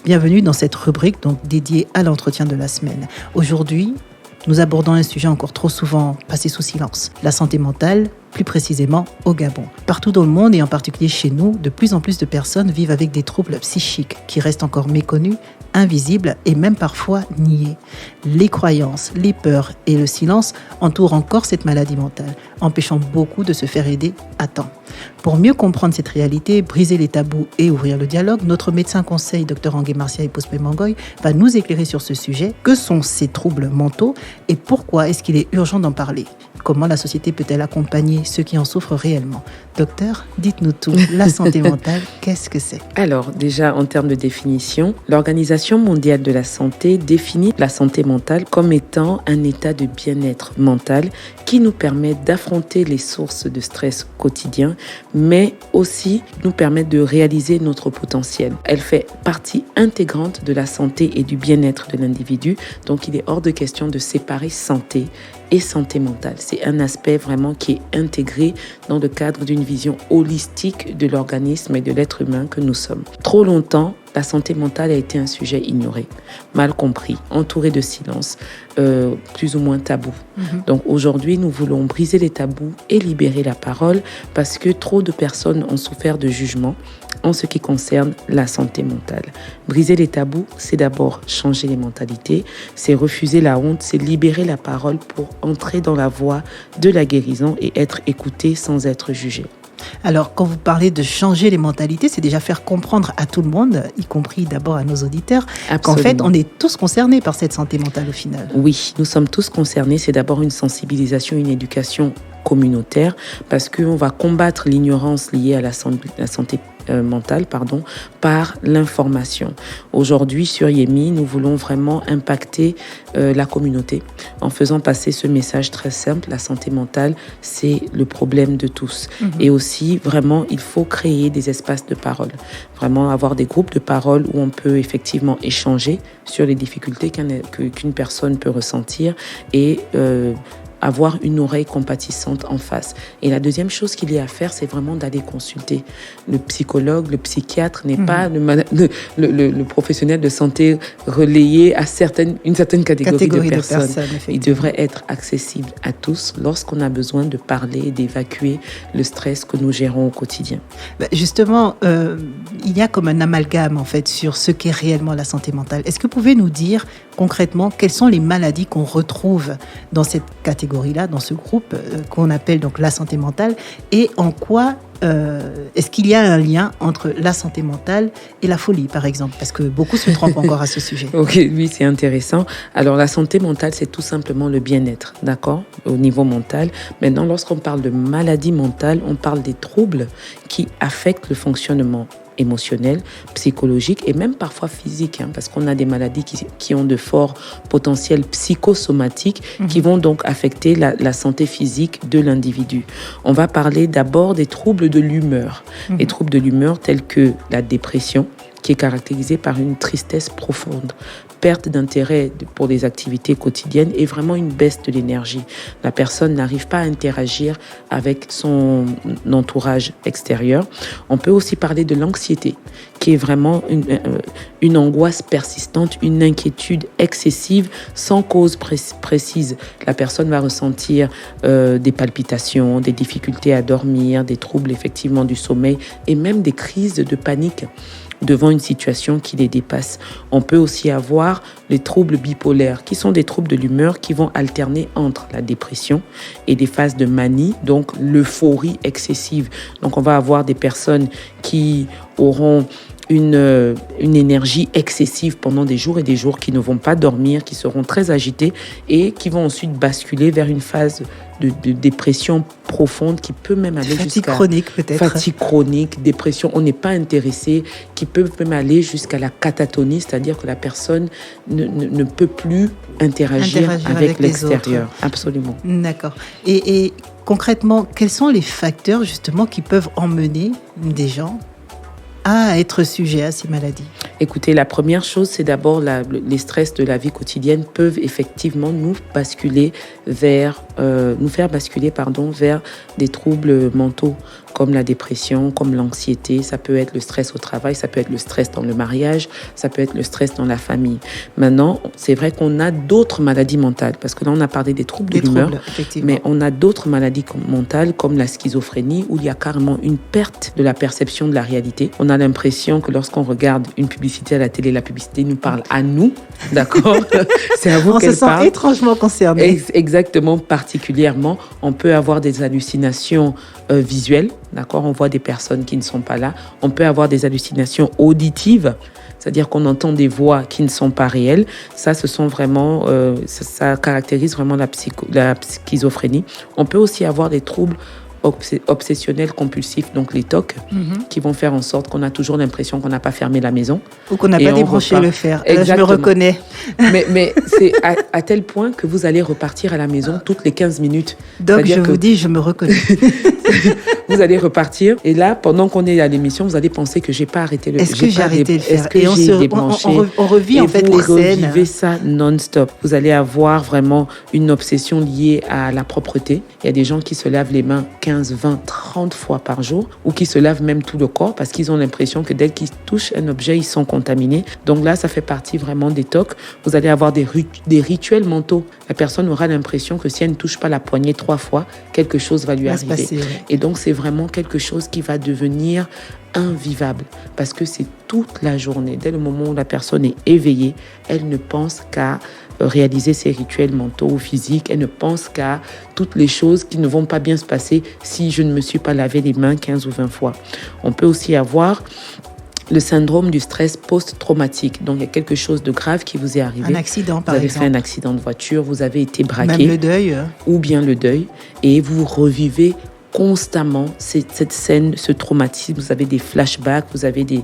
Bienvenue dans cette rubrique donc dédiée à l'entretien de la semaine. Aujourd'hui, nous abordons un sujet encore trop souvent passé sous silence, la santé mentale, plus précisément au Gabon. Partout dans le monde et en particulier chez nous, de plus en plus de personnes vivent avec des troubles psychiques qui restent encore méconnus, invisibles et même parfois niés. Les croyances, les peurs et le silence entourent encore cette maladie mentale, empêchant beaucoup de se faire aider à temps. Pour mieux comprendre cette réalité, briser les tabous et ouvrir le dialogue, notre médecin conseil, Dr Angué Marcia Ipospe Mangoy, va nous éclairer sur ce sujet. Que sont ces troubles mentaux et pourquoi est-ce qu'il est urgent d'en parler? Comment la société peut-elle accompagner ceux qui en souffrent réellement? Docteur, dites-nous tout. La santé mentale, qu'est-ce que c'est? Alors, déjà, en termes de définition, l'Organisation mondiale de la santé définit la santé mentale comme étant un état de bien-être mental qui nous permet d'affronter les sources de stress quotidien, mais aussi nous permet de réaliser notre potentiel. Elle fait partie intégrante de la santé et du bien-être de l'individu, donc il est hors de question de séparer santé et santé mentale. C'est un aspect vraiment qui est intégré dans le cadre d'une vision holistique de l'organisme et de l'être humain que nous sommes. Trop longtemps, la santé mentale a été un sujet ignoré, mal compris, entouré de silence, plus ou moins tabou. Donc aujourd'hui, nous voulons briser les tabous et libérer la parole parce que trop de personnes ont souffert de jugement en ce qui concerne la santé mentale. Briser les tabous, c'est d'abord changer les mentalités, c'est refuser la honte, c'est libérer la parole pour entrer dans la voie de la guérison et être écouté sans être jugé. Alors, quand vous parlez de changer les mentalités, c'est déjà faire comprendre à tout le monde, y compris d'abord à nos auditeurs, qu'en fait, on est tous concernés par cette santé mentale au final. Oui, nous sommes tous concernés. C'est d'abord une sensibilisation, une éducation communautaire, parce qu'on va combattre l'ignorance liée à la santé mentale, par l'information. Aujourd'hui, sur Yemi, nous voulons vraiment impacter la communauté en faisant passer ce message très simple. La santé mentale, c'est le problème de tous. Et aussi, vraiment, il faut créer des espaces de parole. Vraiment avoir des groupes de parole où on peut effectivement échanger sur les difficultés qu'une personne peut ressentir et avoir une oreille compatissante en face. Et la deuxième chose qu'il y a à faire, c'est vraiment d'aller consulter. Le psychologue, le psychiatre n'est pas le professionnel de santé relayé à une certaine catégorie de personnes. Il devrait être accessible à tous lorsqu'on a besoin de parler et d'évacuer le stress que nous gérons au quotidien. Justement, il y a comme un amalgame en fait sur ce qu'est réellement la santé mentale. Est-ce que vous pouvez nous dire concrètement quelles sont les maladies qu'on retrouve dans cette catégorie-là, dans ce groupe qu'on appelle donc la santé mentale, et en quoi est-ce qu'il y a un lien entre la santé mentale et la folie, par exemple? Parce que beaucoup se trompent encore à ce sujet. Ok, oui, c'est intéressant. Alors, la santé mentale, c'est tout simplement le bien-être, d'accord, au niveau mental. Maintenant, lorsqu'on parle de maladie mentale, on parle des troubles qui affectent le fonctionnement émotionnel, psychologique et même parfois physique, parce qu'on a des maladies qui ont de forts potentiels psychosomatiques qui vont donc affecter la santé physique de l'individu. On va parler d'abord des troubles de l'humeur. Les troubles de l'humeur tels que la dépression, qui est caractérisée par une tristesse profonde, perte d'intérêt pour les activités quotidiennes et vraiment une baisse de l'énergie. La personne n'arrive pas à interagir avec son entourage extérieur. On peut aussi parler de l'anxiété, qui est vraiment une angoisse persistante, une inquiétude excessive sans cause précise. La personne va ressentir des palpitations, des difficultés à dormir, des troubles effectivement du sommeil et même des crises de panique devant une situation qui les dépasse. On peut aussi avoir les troubles bipolaires, qui sont des troubles de l'humeur qui vont alterner entre la dépression et des phases de manie, donc l'euphorie excessive. Donc on va avoir des personnes qui auront une énergie excessive pendant des jours et des jours, qui ne vont pas dormir, qui seront très agités et qui vont ensuite basculer vers une phase de dépression profonde qui peut même aller fatigue chronique peut-être. Fatigue chronique, dépression, on n'est pas intéressé, qui peut même aller jusqu'à la catatonie, c'est-à-dire que la personne ne peut plus interagir avec l'extérieur. Absolument. D'accord. Et concrètement, quels sont les facteurs justement qui peuvent emmener des gens à être sujet à ces maladies? Écoutez, la première chose, c'est d'abord les stress de la vie quotidienne peuvent effectivement nous faire basculer vers des troubles mentaux. comme la dépression, comme l'anxiété. Ça peut être le stress au travail, ça peut être le stress dans le mariage, ça peut être le stress dans la famille. Maintenant, c'est vrai qu'on a d'autres maladies mentales, parce que là, on a parlé des troubles de l'humeur, mais on a d'autres maladies mentales comme la schizophrénie, où il y a carrément une perte de la perception de la réalité. On a l'impression que lorsqu'on regarde une publicité à la télé, la publicité nous parle à nous, d'accord? C'est à vous qu'elle parle. On se sent étrangement concerné. Exactement, particulièrement. On peut avoir des hallucinations visuelles, d'accord? On voit des personnes qui ne sont pas là. On peut avoir des hallucinations auditives, c'est-à-dire qu'on entend des voix qui ne sont pas réelles. Ça, ce sont vraiment, ça caractérise vraiment la schizophrénie. On peut aussi avoir des troubles obsessionnels compulsifs, donc les TOC, qui vont faire en sorte qu'on a toujours l'impression qu'on n'a pas fermé la maison. Ou qu'on n'a pas débranché le fer. Je me reconnais. Mais c'est à tel point que vous allez repartir à la maison toutes les 15 minutes. Donc, vous dis, je me reconnais. Vous allez repartir. Et là, pendant qu'on est à l'émission, vous allez penser que j'ai pas arrêté le fer. Est-ce que j'ai arrêté le fer? Est-ce que j'ai débranché? On revit en fait les scènes. Vous revivez ça non-stop. Vous allez avoir vraiment une obsession liée à la propreté. Il y a des gens qui se lavent les mains 15, 20, 30 fois par jour, ou qui se lavent même tout le corps parce qu'ils ont l'impression que dès qu'ils touchent un objet, ils sont contaminés. Donc là, ça fait partie vraiment des TOC. Vous allez avoir des rituels mentaux. La personne aura l'impression que si elle ne touche pas la poignée 3 fois, quelque chose va lui arriver. Et donc, c'est vraiment quelque chose qui va devenir invivable parce que c'est toute la journée. Dès le moment où la personne est éveillée, elle ne pense qu'à réaliser ses rituels mentaux ou physiques. Elle ne pense qu'à toutes les choses qui ne vont pas bien se passer si je ne me suis pas lavé les mains 15 ou 20 fois. On peut aussi avoir le syndrome du stress post-traumatique. Donc, il y a quelque chose de grave qui vous est arrivé. Un accident, par exemple. Vous avez fait un accident de voiture, vous avez été braqué. Même le deuil. Ou bien le deuil. Et vous revivez constamment cette scène, ce traumatisme. Vous avez des flashbacks, vous avez des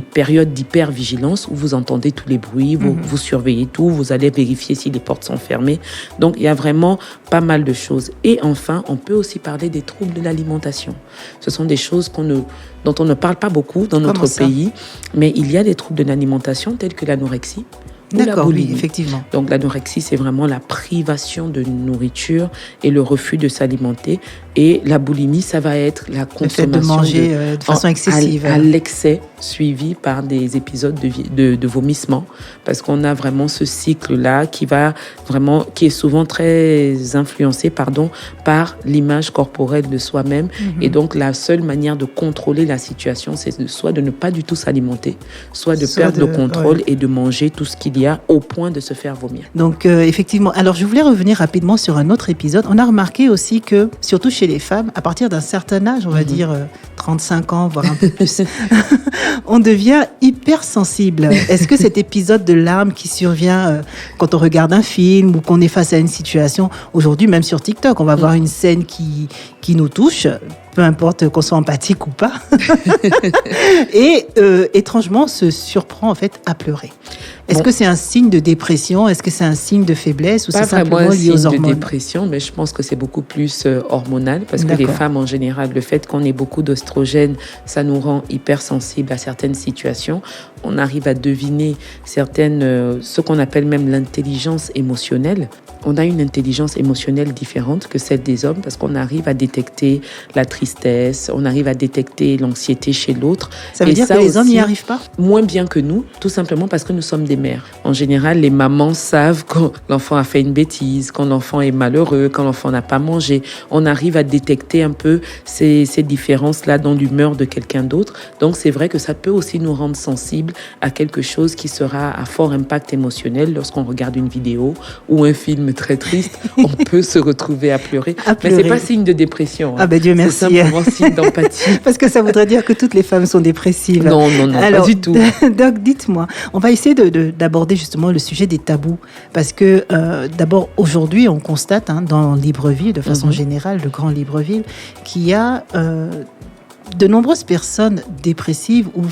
périodes d'hypervigilance où vous entendez tous les bruits, vous surveillez tout, vous allez vérifier si les portes sont fermées. Donc, il y a vraiment pas mal de choses. Et enfin, on peut aussi parler des troubles de l'alimentation. Ce sont des choses dont on ne parle pas beaucoup dans notre pays, mais il y a des troubles de l'alimentation tels que l'anorexie. D'accord, oui, effectivement. Donc, l'anorexie, c'est vraiment la privation de nourriture et le refus de s'alimenter. Et la boulimie, ça va être la consommation de manger de façon excessive. À l'excès, suivi par des épisodes de vomissement. Parce qu'on a vraiment ce cycle-là qui est souvent très influencé, par l'image corporelle de soi-même. Et donc, la seule manière de contrôler la situation, c'est soit de ne pas du tout s'alimenter, soit de perdre le contrôle et de manger tout ce qu'il y a au point de se faire vomir. Donc, effectivement. Alors, je voulais revenir rapidement sur un autre épisode. On a remarqué aussi que, surtout chez les femmes, à partir d'un certain âge, on va dire 35 ans, voire un peu plus, on devient hypersensible. Est-ce que cet épisode de larmes qui survient quand on regarde un film ou qu'on est face à une situation, aujourd'hui, même sur TikTok, on va voir une scène qui nous touche, peu importe qu'on soit empathique ou pas, et étrangement se surprend en fait à pleurer. Est-ce que c'est un signe de dépression? Est-ce que c'est un signe de faiblesse ou c'est simplement lié aux hormones? Pas vraiment un signe de dépression, mais je pense que c'est beaucoup plus hormonal parce que les femmes en général, le fait qu'on ait beaucoup d'oestrogènes, ça nous rend hypersensibles à certaines situations. On arrive à deviner ce qu'on appelle même l'intelligence émotionnelle. On a une intelligence émotionnelle différente que celle des hommes parce qu'on arrive à détecter la tristesse, on arrive à détecter l'anxiété chez l'autre. Ça veut dire que les hommes n'y arrivent pas? Moins bien que nous, tout simplement parce que nous sommes des mères. En général, les mamans savent quand l'enfant a fait une bêtise, quand l'enfant est malheureux, quand l'enfant n'a pas mangé. On arrive à détecter un peu ces différences-là dans l'humeur de quelqu'un d'autre. Donc, c'est vrai que ça peut aussi nous rendre sensibles à quelque chose qui sera à fort impact émotionnel lorsqu'on regarde une vidéo ou un film très triste. On peut se retrouver à pleurer. Mais c'est pas signe de dépression. Ah ben Dieu merci. C'est simplement signe d'empathie. Parce que ça voudrait dire que toutes les femmes sont dépressives. Non, alors, pas du tout. Donc, dites-moi, on va essayer d'aborder justement le sujet des tabous. Parce que d'abord, aujourd'hui, on constate dans Libreville, de façon générale, le grand Libreville, qu'il y a de nombreuses personnes dépressives ou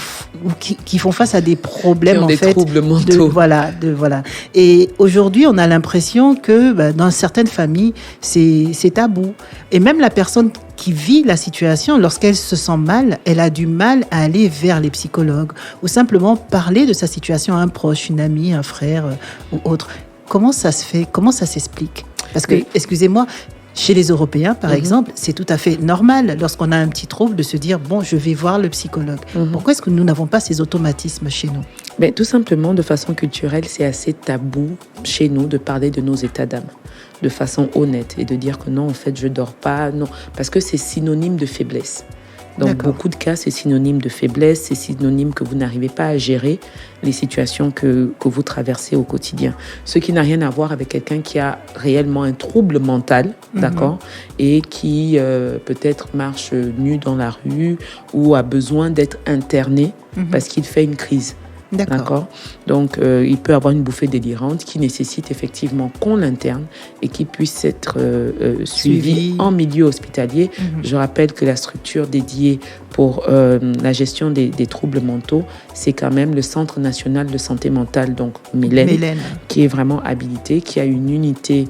qui font face à des problèmes, en fait, des troubles mentaux. Voilà. Et aujourd'hui, on a l'impression que dans certaines familles, c'est tabou. Et même la personne qui vit la situation, lorsqu'elle se sent mal, elle a du mal à aller vers les psychologues ou simplement parler de sa situation à un proche, une amie, un frère ou autre. Comment ça se fait? Comment ça s'explique? Parce que, excusez-moi, Chez les Européens, par exemple, c'est tout à fait normal, lorsqu'on a un petit trouble, de se dire, bon, je vais voir le psychologue. Pourquoi est-ce que nous n'avons pas ces automatismes chez nous? Mais tout simplement, de façon culturelle, c'est assez tabou chez nous de parler de nos états d'âme de façon honnête et de dire que non, en fait, je dors pas, non, parce que c'est synonyme de faiblesse. Dans beaucoup de cas, c'est synonyme de faiblesse, c'est synonyme que vous n'arrivez pas à gérer les situations que vous traversez au quotidien. Ce qui n'a rien à voir avec quelqu'un qui a réellement un trouble mental, d'accord, et qui peut-être marche nu dans la rue ou a besoin d'être interné parce qu'il fait une crise. D'accord. Donc, il peut avoir une bouffée délirante qui nécessite effectivement qu'on l'interne et qu'il puisse être suivi en milieu hospitalier. Je rappelle que la structure dédiée pour la gestion des troubles mentaux, c'est quand même le Centre national de santé mentale, donc Mylène, qui est vraiment habilité, qui a une unité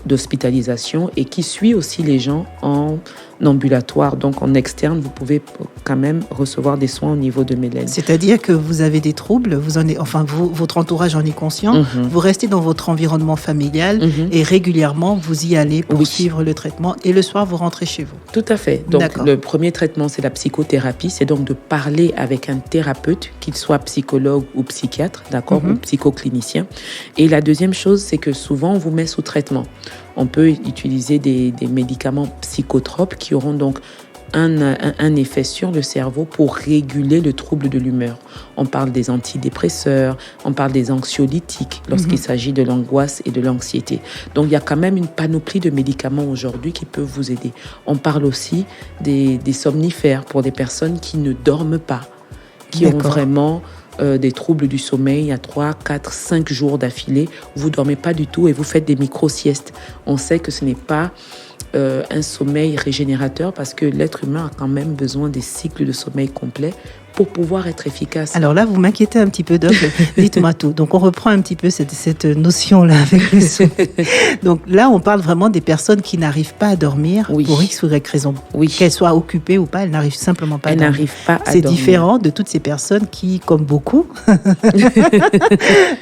d'hospitalisation et qui suit aussi les gens en ambulatoire, donc en externe, vous pouvez quand même recevoir des soins au niveau de Mylène. C'est-à-dire que vous avez des troubles, votre entourage en est conscient, vous restez dans votre environnement familial et régulièrement vous y allez pour suivre le traitement et le soir vous rentrez chez vous. Tout à fait. Donc le premier traitement, c'est la psychothérapie, c'est donc de parler avec un thérapeute, qu'il soit psychologue ou psychiatre, d'accord, ou psychoclinicien. Et la deuxième chose, c'est que souvent on vous met sous traitement. On peut utiliser des médicaments psychotropes qui auront donc un effet sur le cerveau pour réguler le trouble de l'humeur. On parle des antidépresseurs, on parle des anxiolytiques lorsqu'il s'agit de l'angoisse et de l'anxiété. Donc il y a quand même une panoplie de médicaments aujourd'hui qui peuvent vous aider. On parle aussi des somnifères pour des personnes qui ne dorment pas, qui ont vraiment des troubles du sommeil à 3, 4, 5 jours d'affilée. Vous ne dormez pas du tout et vous faites des micro-siestes. On sait que ce n'est pas un sommeil régénérateur parce que l'être humain a quand même besoin des cycles de sommeil complets pour pouvoir être efficace. Alors là, vous m'inquiétez un petit peu, Doc. Dites-moi tout. Donc, on reprend un petit peu cette notion-là avec le sommeil. Donc là, on parle vraiment des personnes qui n'arrivent pas à dormir pour X ou Y raison. Qu'elles soient occupées ou pas, elles n'arrivent simplement pas à dormir. C'est différent de toutes ces personnes qui, comme beaucoup,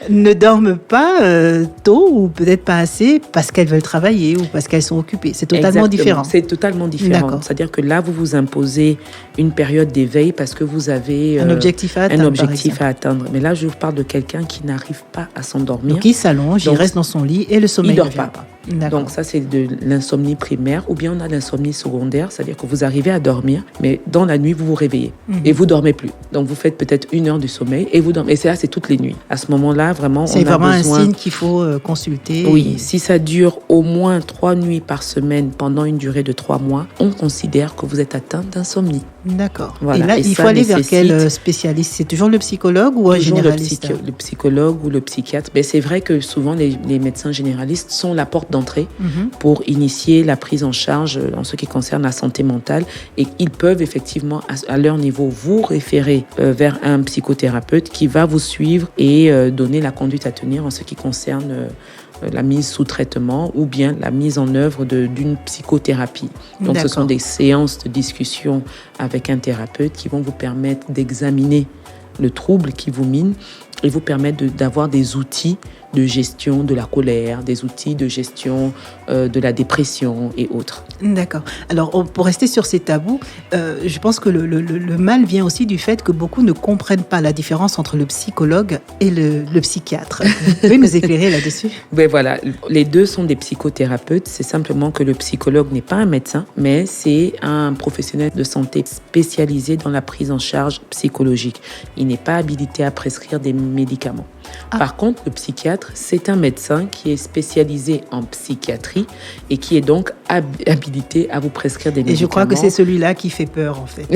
ne dorment pas tôt ou peut-être pas assez parce qu'elles veulent travailler ou parce qu'elles sont occupées. C'est totalement différent. C'est totalement différent. C'est-à-dire que là, vous vous imposez une période d'éveil parce que vous avez un objectif à atteindre. Mais là, je vous parle de quelqu'un qui n'arrive pas à s'endormir. Donc, il s'allonge, il reste dans son lit et le sommeil ne vient pas. Donc ça, c'est de l'insomnie primaire. Ou bien on a l'insomnie secondaire, c'est-à-dire que vous arrivez à dormir, mais dans la nuit, vous vous réveillez et vous dormez plus. Donc vous faites peut-être 1 heure du sommeil et vous dormez. Et c'est toutes les nuits. À ce moment-là, vraiment, c'est vraiment un signe qu'il faut consulter. Oui, si ça dure au moins 3 nuits par semaine pendant une durée de 3 mois, on considère que vous êtes atteint d'insomnie. D'accord. Voilà. Et là, il faut aller vers quel spécialiste? C'est toujours le psychologue ou un généraliste? Le psychologue ou le psychiatre. Mais c'est vrai que souvent, les médecins généralistes sont la porte d'entrée pour initier la prise en charge en ce qui concerne la santé mentale. Et ils peuvent effectivement, à leur niveau, vous référer vers un psychothérapeute qui va vous suivre et donner la conduite à tenir en ce qui concerne la mise sous traitement ou bien la mise en œuvre d'une psychothérapie. Donc, ce sont des séances de discussion avec un thérapeute qui vont vous permettre d'examiner le trouble qui vous mine et vous permettre d'avoir des outils de gestion de la colère, des outils de gestion de la dépression et autres. D'accord. Alors, pour rester sur ces tabous, je pense que le mal vient aussi du fait que beaucoup ne comprennent pas la différence entre le psychologue et le psychiatre. Vous pouvez nous éclairer là-dessus? Ben voilà, les deux sont des psychothérapeutes. C'est simplement que le psychologue n'est pas un médecin, mais c'est un professionnel de santé spécialisé dans la prise en charge psychologique. Il n'est pas habilité à prescrire des médicaments. Par contre, le psychiatre, c'est un médecin qui est spécialisé en psychiatrie et qui est donc habilité à vous prescrire des médicaments. Et je crois que c'est celui-là qui fait peur, en fait.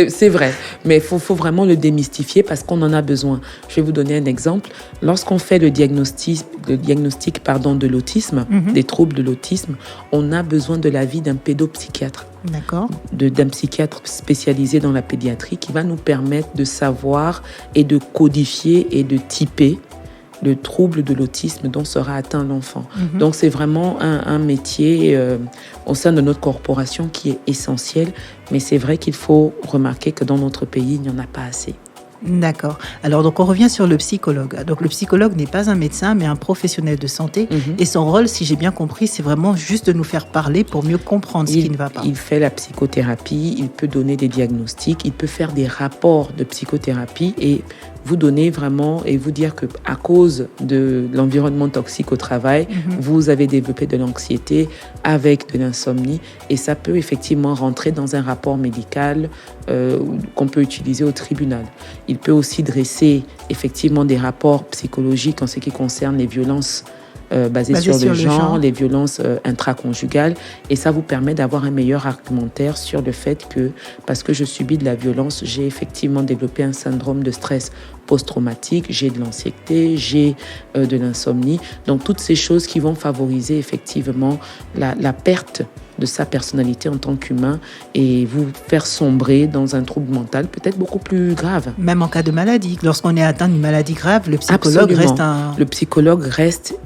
C'est vrai, mais il faut vraiment le démystifier parce qu'on en a besoin. Je vais vous donner un exemple. Lorsqu'on fait le diagnostic de l'autisme, des troubles de l'autisme, on a besoin de l'avis d'un pédopsychiatre. D'accord. D'un psychiatre spécialisé dans la pédiatrie qui va nous permettre de savoir et de codifier et de typer le trouble de l'autisme dont sera atteint l'enfant. Donc c'est vraiment un métier au sein de notre corporation qui est essentiel, mais c'est vrai qu'il faut remarquer que dans notre pays, il n'y en a pas assez. D'accord. Alors, donc, on revient sur le psychologue. Donc, le psychologue n'est pas un médecin, mais un professionnel de santé. Et son rôle, si j'ai bien compris, c'est vraiment juste de nous faire parler pour mieux comprendre ce qui ne va pas. Il fait la psychothérapie, il peut donner des diagnostics, il peut faire des rapports de psychothérapie et vous donner vraiment et vous dire que à cause de l'environnement toxique au travail, vous avez développé de l'anxiété avec de l'insomnie et ça peut effectivement rentrer dans un rapport médical qu'on peut utiliser au tribunal. Il peut aussi dresser effectivement des rapports psychologiques en ce qui concerne les violences basées sur le genre, les violences intraconjugales. Et ça vous permet d'avoir un meilleur argumentaire sur le fait que, parce que je subis de la violence, j'ai effectivement développé un syndrome de stress post-traumatique, j'ai de l'anxiété, j'ai de l'insomnie. Donc, toutes ces choses qui vont favoriser effectivement la perte de sa personnalité en tant qu'humain et vous faire sombrer dans un trouble mental peut-être beaucoup plus grave. Même en cas de maladie. Lorsqu'on est atteint d'une maladie grave, le psychologue reste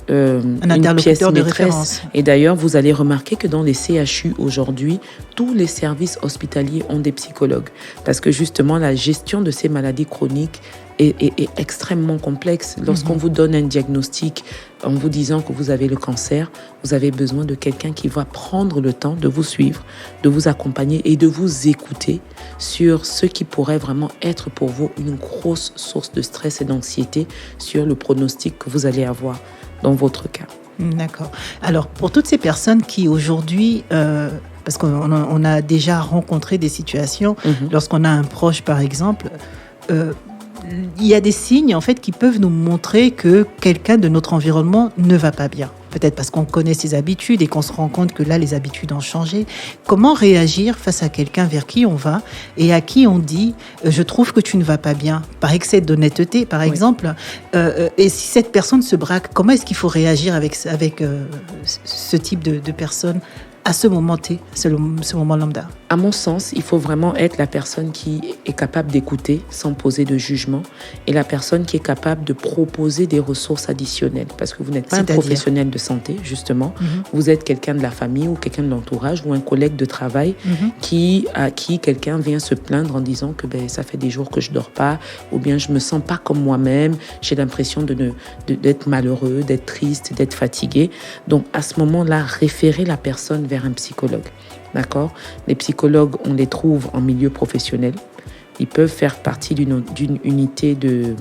un interlocuteur de référence. Et d'ailleurs, vous allez remarquer que dans les CHU aujourd'hui, tous les services hospitaliers ont des psychologues. Parce que justement, la gestion de ces maladies chroniques est extrêmement complexe. Lorsqu'on vous donne un diagnostic en vous disant que vous avez le cancer, vous avez besoin de quelqu'un qui va prendre le temps de vous suivre, de vous accompagner et de vous écouter sur ce qui pourrait vraiment être pour vous une grosse source de stress et d'anxiété sur le pronostic que vous allez avoir dans votre cas. D'accord. Alors, pour toutes ces personnes qui aujourd'hui... parce qu'on a déjà rencontré des situations, lorsqu'on a un proche, par exemple... il y a des signes en fait qui peuvent nous montrer que quelqu'un de notre environnement ne va pas bien. Peut-être parce qu'on connaît ses habitudes et qu'on se rend compte que là, les habitudes ont changé. Comment réagir face à quelqu'un vers qui on va et à qui on dit « je trouve que tu ne vas pas bien » par excès d'honnêteté, par exemple. Et si cette personne se braque, comment est-ce qu'il faut réagir avec ce type de personne à ce moment T, ce moment lambda? À mon sens, il faut vraiment être la personne qui est capable d'écouter sans poser de jugement et la personne qui est capable de proposer des ressources additionnelles. Parce que vous n'êtes pas un professionnel de santé, justement. Vous êtes quelqu'un de la famille ou quelqu'un de l'entourage ou un collègue de travail à qui quelqu'un vient se plaindre en disant que ça fait des jours que je ne dors pas ou bien je ne me sens pas comme moi-même, j'ai l'impression d'être malheureux, d'être triste, d'être fatigué. Donc, à ce moment-là, référer la personne vers un psychologue. D'accord ? Les psychologues, on les trouve en milieu professionnel. Ils peuvent faire partie d'une unité de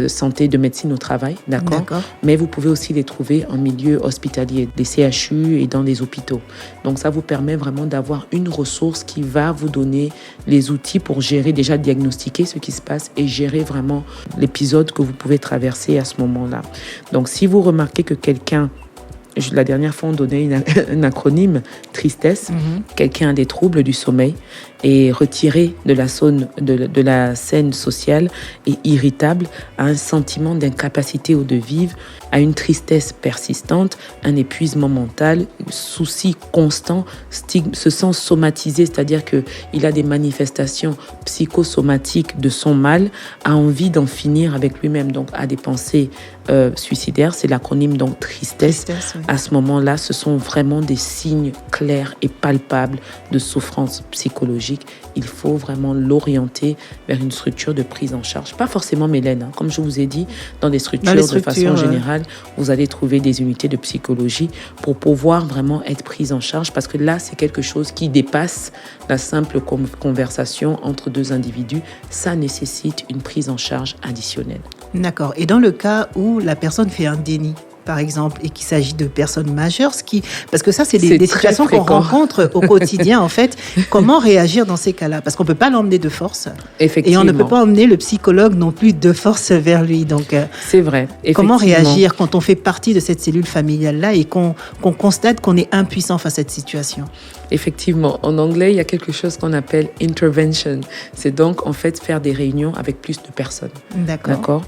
santé, de médecine au travail. D'accord ? Mais vous pouvez aussi les trouver en milieu hospitalier, des CHU et dans les hôpitaux. Donc, ça vous permet vraiment d'avoir une ressource qui va vous donner les outils pour gérer, déjà diagnostiquer ce qui se passe et gérer vraiment l'épisode que vous pouvez traverser à ce moment-là. Donc, si vous remarquez que quelqu'un... La dernière fois, on donnait un acronyme, tristesse. Quelqu'un a des troubles du sommeil et retiré de la scène sociale et irritable, a un sentiment d'incapacité ou de vivre, a une tristesse persistante, un épuisement mental, souci constant, se sent somatisé, c'est-à-dire qu'il a des manifestations psychosomatiques de son mal, a envie d'en finir avec lui-même, donc a des pensées suicidaires, c'est l'acronyme donc tristesse. Oui. À ce moment-là, ce sont vraiment des signes clairs et palpables de souffrance psychologique. Il faut vraiment l'orienter vers une structure de prise en charge. Pas forcément Mélène, comme je vous ai dit, dans les structures de façon générale, vous allez trouver des unités de psychologie pour pouvoir vraiment être prise en charge parce que là, c'est quelque chose qui dépasse la simple conversation entre deux individus. Ça nécessite une prise en charge additionnelle. D'accord. Et dans le cas où la personne fait un déni, par exemple, et qu'il s'agit de personnes majeures, parce que ça, c'est des situations qu'on rencontre au quotidien, en fait. Comment réagir dans ces cas-là? Parce qu'on ne peut pas l'emmener de force. Et on ne peut pas emmener le psychologue non plus de force vers lui. Donc, c'est vrai. Comment réagir quand on fait partie de cette cellule familiale-là et qu'on constate qu'on est impuissant face à cette situation? Effectivement, en anglais, il y a quelque chose qu'on appelle intervention. C'est donc, en fait, faire des réunions avec plus de personnes. D'accord.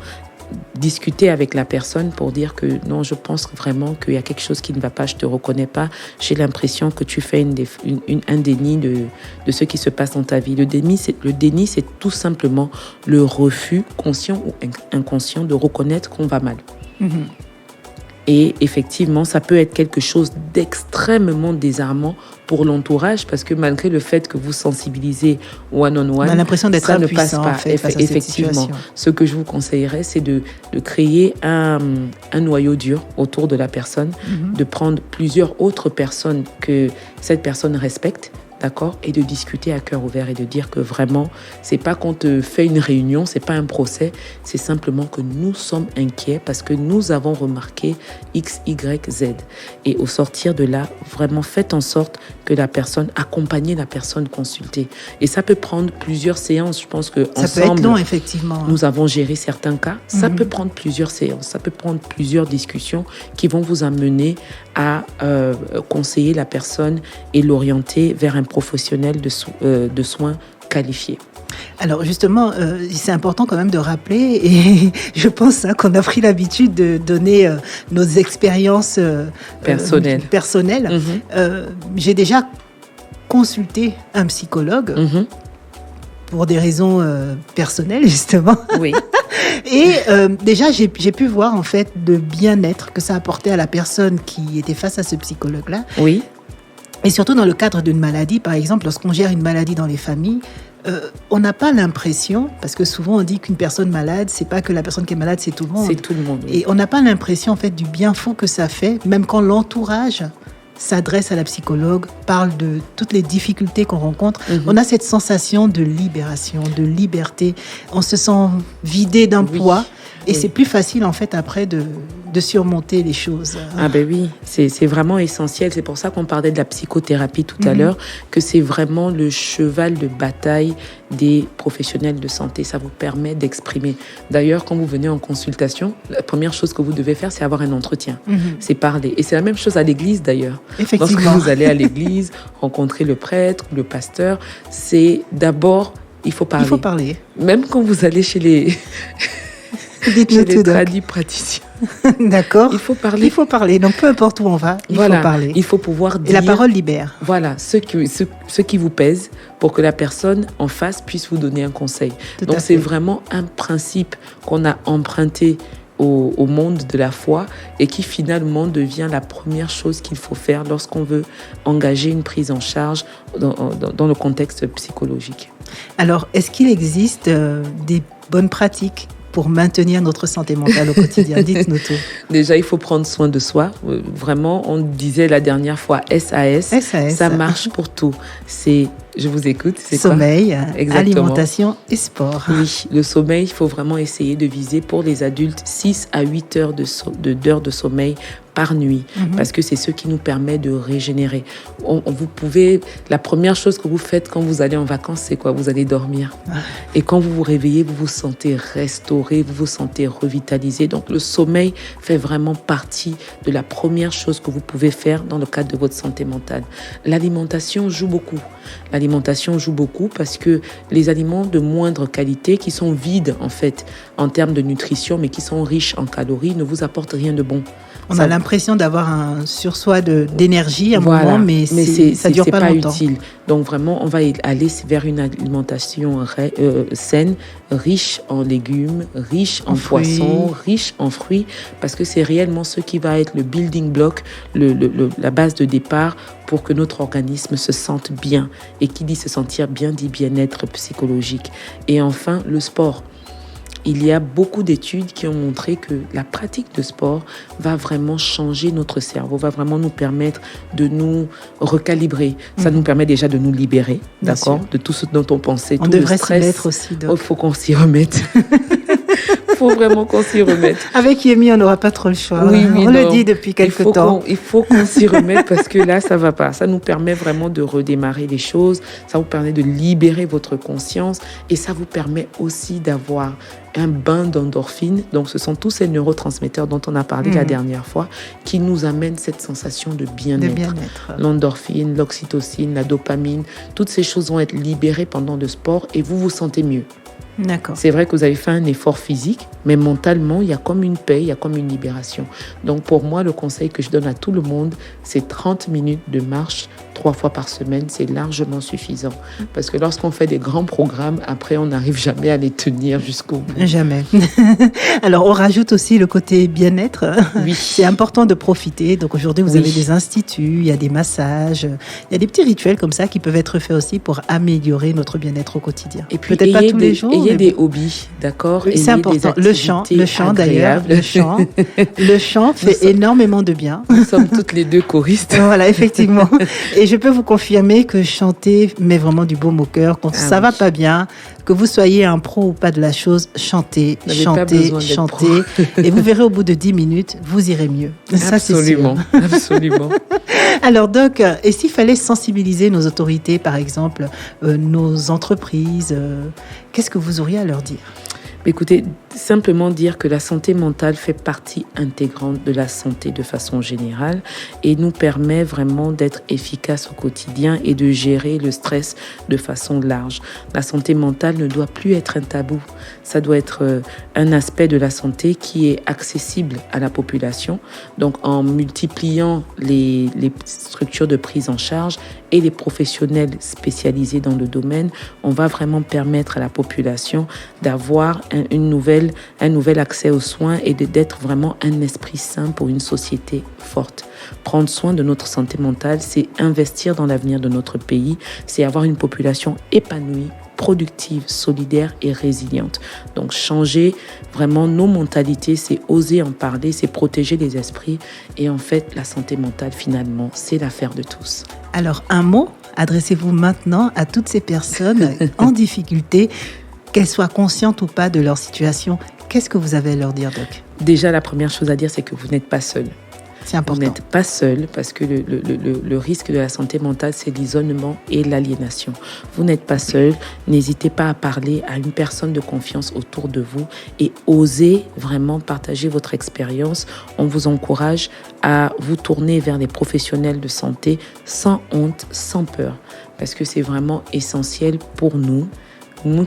Discuter avec la personne pour dire que non, je pense vraiment qu'il y a quelque chose qui ne va pas, je te reconnais pas, j'ai l'impression que tu fais un déni de ce qui se passe dans ta vie. Le déni, c'est tout simplement le refus, conscient ou inconscient, de reconnaître qu'on va mal. Et effectivement, ça peut être quelque chose d'extrêmement désarmant pour l'entourage, parce que malgré le fait que vous sensibilisez one-on-one, on a l'impression d'être ça ne passe impuissant, pas. en fait, face à cette Effectivement, situation. ce que je vous conseillerais, c'est de créer un noyau dur autour de la personne, de prendre plusieurs autres personnes que cette personne respecte, d'accord, et de discuter à cœur ouvert et de dire que vraiment, c'est pas qu'on te fait une réunion, c'est pas un procès, c'est simplement que nous sommes inquiets parce que nous avons remarqué X, Y, Z. Et au sortir de là, vraiment faites en sorte que accompagnez la personne consultée. Et ça peut prendre plusieurs séances. Je pense que ça peut être long, effectivement. Nous avons géré certains cas. Ça peut prendre plusieurs séances, ça peut prendre plusieurs discussions qui vont vous amener à conseiller la personne et l'orienter vers un professionnel de soins qualifié. Alors justement, c'est important quand même de rappeler, et je pense qu'on a pris l'habitude de donner nos expériences personnelles. J'ai déjà consulté un psychologue pour des raisons personnelles, justement. Oui. Et déjà, j'ai pu voir en fait le bien-être que ça apportait à la personne qui était face à ce psychologue-là. Oui. Et surtout dans le cadre d'une maladie, par exemple, lorsqu'on gère une maladie dans les familles, on n'a pas l'impression, parce que souvent on dit qu'une personne malade, c'est pas que la personne qui est malade, c'est tout le monde. C'est tout le monde. Oui. Et on n'a pas l'impression en fait du bien fou que ça fait, même quand l'entourage s'adresse à la psychologue, parle de toutes les difficultés qu'on rencontre. On a cette sensation de libération, de liberté. On se sent vidé d'un poids. Et c'est plus facile, en fait, après, de surmonter les choses. Ah ben oui, c'est vraiment essentiel. C'est pour ça qu'on parlait de la psychothérapie tout à l'heure, que c'est vraiment le cheval de bataille des professionnels de santé. Ça vous permet d'exprimer. D'ailleurs, quand vous venez en consultation, la première chose que vous devez faire, c'est avoir un entretien. C'est parler. Et c'est la même chose à l'église, d'ailleurs. Effectivement. Lorsque vous allez à l'église, rencontrer le prêtre ou le pasteur, c'est d'abord, il faut parler. Il faut parler. Même quand vous allez chez les... chez les tradis praticiens. D'accord. Il faut parler. Il faut parler. Donc, peu importe où on va, il faut parler. Il faut pouvoir dire... Et la parole libère. Voilà, ce qui vous pèse pour que la personne en face puisse vous donner un conseil. Donc, c'est vraiment un principe qu'on a emprunté au monde de la foi et qui finalement devient la première chose qu'il faut faire lorsqu'on veut engager une prise en charge dans le contexte psychologique. Alors, est-ce qu'il existe des bonnes pratiques pour maintenir notre santé mentale au quotidien? Dites-nous tout. Déjà, il faut prendre soin de soi. Vraiment, on disait la dernière fois SAS. Ça marche pour tout. C'est, je vous écoute, c'est sommeil, quoi? Alimentation et sport. Oui, le sommeil, il faut vraiment essayer de viser pour les adultes 6 à 8 heures d'heures de sommeil par nuit, parce que c'est ce qui nous permet de régénérer. La première chose que vous faites quand vous allez en vacances, c'est quoi? Vous allez dormir. Et quand vous vous réveillez, vous vous sentez restauré, vous vous sentez revitalisé. Donc le sommeil fait vraiment partie de la première chose que vous pouvez faire dans le cadre de votre santé mentale. L'alimentation joue beaucoup. L'alimentation joue beaucoup parce que les aliments de moindre qualité, qui sont vides en fait en termes de nutrition, mais qui sont riches en calories, ne vous apportent rien de bon. On a l'impression d'avoir un sursoir d'énergie à un moment, mais ça ne dure pas longtemps. Utile. Donc vraiment, on va aller vers une alimentation saine, riche en légumes, riche en poissons, riche en fruits, parce que c'est réellement ce qui va être le building block, la base de départ pour que notre organisme se sente bien. Et qui dit se sentir bien, dit bien-être psychologique. Et enfin, le sport. Il y a beaucoup d'études qui ont montré que la pratique de sport va vraiment changer notre cerveau, va vraiment nous permettre de nous recalibrer. Ça nous permet déjà de nous libérer, d'accord, de tout ce dont on pensait, tout le stress. On devrait s'y mettre aussi. Il faut qu'on s'y remette. Il faut vraiment qu'on s'y remette. Avec Yemi, on n'aura pas trop le choix. Oui, on le dit depuis quelque temps. Il faut qu'on s'y remette parce que là, ça ne va pas. Ça nous permet vraiment de redémarrer les choses. Ça vous permet de libérer votre conscience et ça vous permet aussi d'avoir un bain d'endorphine. Donc, ce sont tous ces neurotransmetteurs dont on a parlé la dernière fois qui nous amènent cette sensation de bien-être. L'endorphine, l'oxytocine, la dopamine, toutes ces choses vont être libérées pendant le sport et vous vous sentez mieux. D'accord. C'est vrai que vous avez fait un effort physique, mais mentalement, il y a comme une paix, il y a comme une libération. Donc, pour moi, le conseil que je donne à tout le monde, c'est 30 minutes de marche 3 fois par semaine, c'est largement suffisant. Parce que lorsqu'on fait des grands programmes, après, on n'arrive jamais à les tenir jusqu'au bout. Jamais. Alors, on rajoute aussi le côté bien-être. Oui. C'est important de profiter. Donc, aujourd'hui, vous avez des instituts, il y a des massages, il y a des petits rituels comme ça qui peuvent être faits aussi pour améliorer notre bien-être au quotidien. Et puis, peut-être pas tous les jours. Ayez des hobbies, d'accord? Oui, c'est important. Le chant d'ailleurs. Le chant fait énormément de bien. Nous sommes toutes les deux choristes. Voilà, effectivement. Et je peux vous confirmer que chanter met vraiment du baume au cœur. Quand ça va pas bien, que vous soyez un pro ou pas de la chose, chantez. Et vous verrez au bout de 10 minutes, vous irez mieux. Ça, absolument, c'est sûr. Absolument. Alors Doc, et s'il fallait sensibiliser nos autorités, par exemple, nos entreprises, qu'est-ce que vous auriez à leur dire ? Écoutez, simplement dire que la santé mentale fait partie intégrante de la santé de façon générale et nous permet vraiment d'être efficace au quotidien et de gérer le stress de façon large. La santé mentale ne doit plus être un tabou. Ça doit être un aspect de la santé qui est accessible à la population. Donc, en multipliant les structures de prise en charge et les professionnels spécialisés dans le domaine, on va vraiment permettre à la population d'avoir un nouvel accès aux soins et d'être vraiment un esprit sain pour une société forte. Prendre soin de notre santé mentale, c'est investir dans l'avenir de notre pays, c'est avoir une population épanouie, productive, solidaire et résiliente. Donc changer vraiment nos mentalités, c'est oser en parler, c'est protéger les esprits. Et en fait, la santé mentale, finalement, c'est l'affaire de tous. Alors, un mot, adressez-vous maintenant à toutes ces personnes en difficulté, qu'elles soient conscientes ou pas de leur situation. Qu'est-ce que vous avez à leur dire, Doc ? Déjà, la première chose à dire, c'est que vous n'êtes pas seul. C'est important. Vous n'êtes pas seul parce que le risque de la santé mentale, c'est l'isolement et l'aliénation. Vous n'êtes pas seul. N'hésitez pas à parler à une personne de confiance autour de vous et osez vraiment partager votre expérience. On vous encourage à vous tourner vers les professionnels de santé sans honte, sans peur, parce que c'est vraiment essentiel pour nous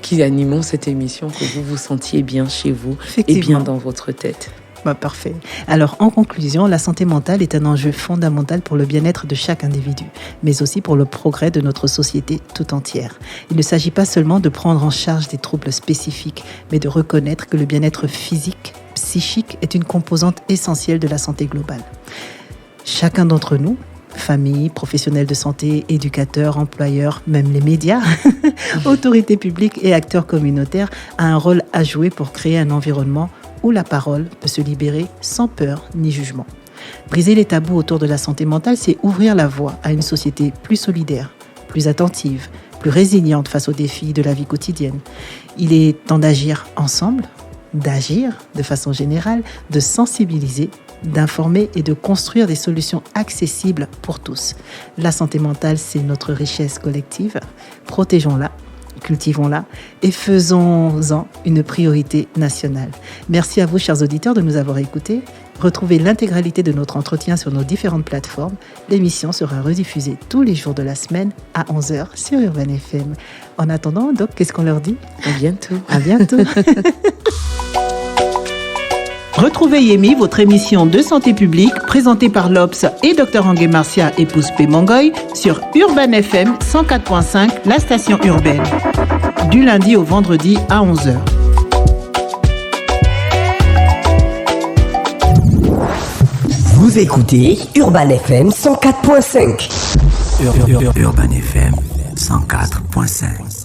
qui animons cette émission, que vous vous sentiez bien chez vous et bien dans votre tête. Parfait. Alors, en conclusion, la santé mentale est un enjeu fondamental pour le bien-être de chaque individu, mais aussi pour le progrès de notre société tout entière. Il ne s'agit pas seulement de prendre en charge des troubles spécifiques, mais de reconnaître que le bien-être physique, psychique est une composante essentielle de la santé globale. Chacun d'entre nous, famille, professionnels de santé, éducateurs, employeurs, même les médias, autorités publiques et acteurs communautaires, a un rôle à jouer pour créer un environnement où la parole peut se libérer sans peur ni jugement. Briser les tabous autour de la santé mentale, c'est ouvrir la voie à une société plus solidaire, plus attentive, plus résiliente face aux défis de la vie quotidienne. Il est temps d'agir ensemble, d'agir de façon générale, de sensibiliser, d'informer et de construire des solutions accessibles pour tous. La santé mentale, c'est notre richesse collective. Protégeons-la, cultivons-la et faisons-en une priorité nationale. Merci à vous, chers auditeurs, de nous avoir écoutés. Retrouvez l'intégralité de notre entretien sur nos différentes plateformes. L'émission sera rediffusée tous les jours de la semaine à 11h sur Urban FM. En attendant, Doc, qu'est-ce qu'on leur dit ? À bientôt. À bientôt. Retrouvez Yemi, votre émission de santé publique, présentée par l'Obs et Dr Angué Marcia, épouse P. Mongoy, sur Urban FM 104.5, la station urbaine. Du lundi au vendredi à 11h. Vous écoutez Urban FM 104.5. Urban FM 104.5.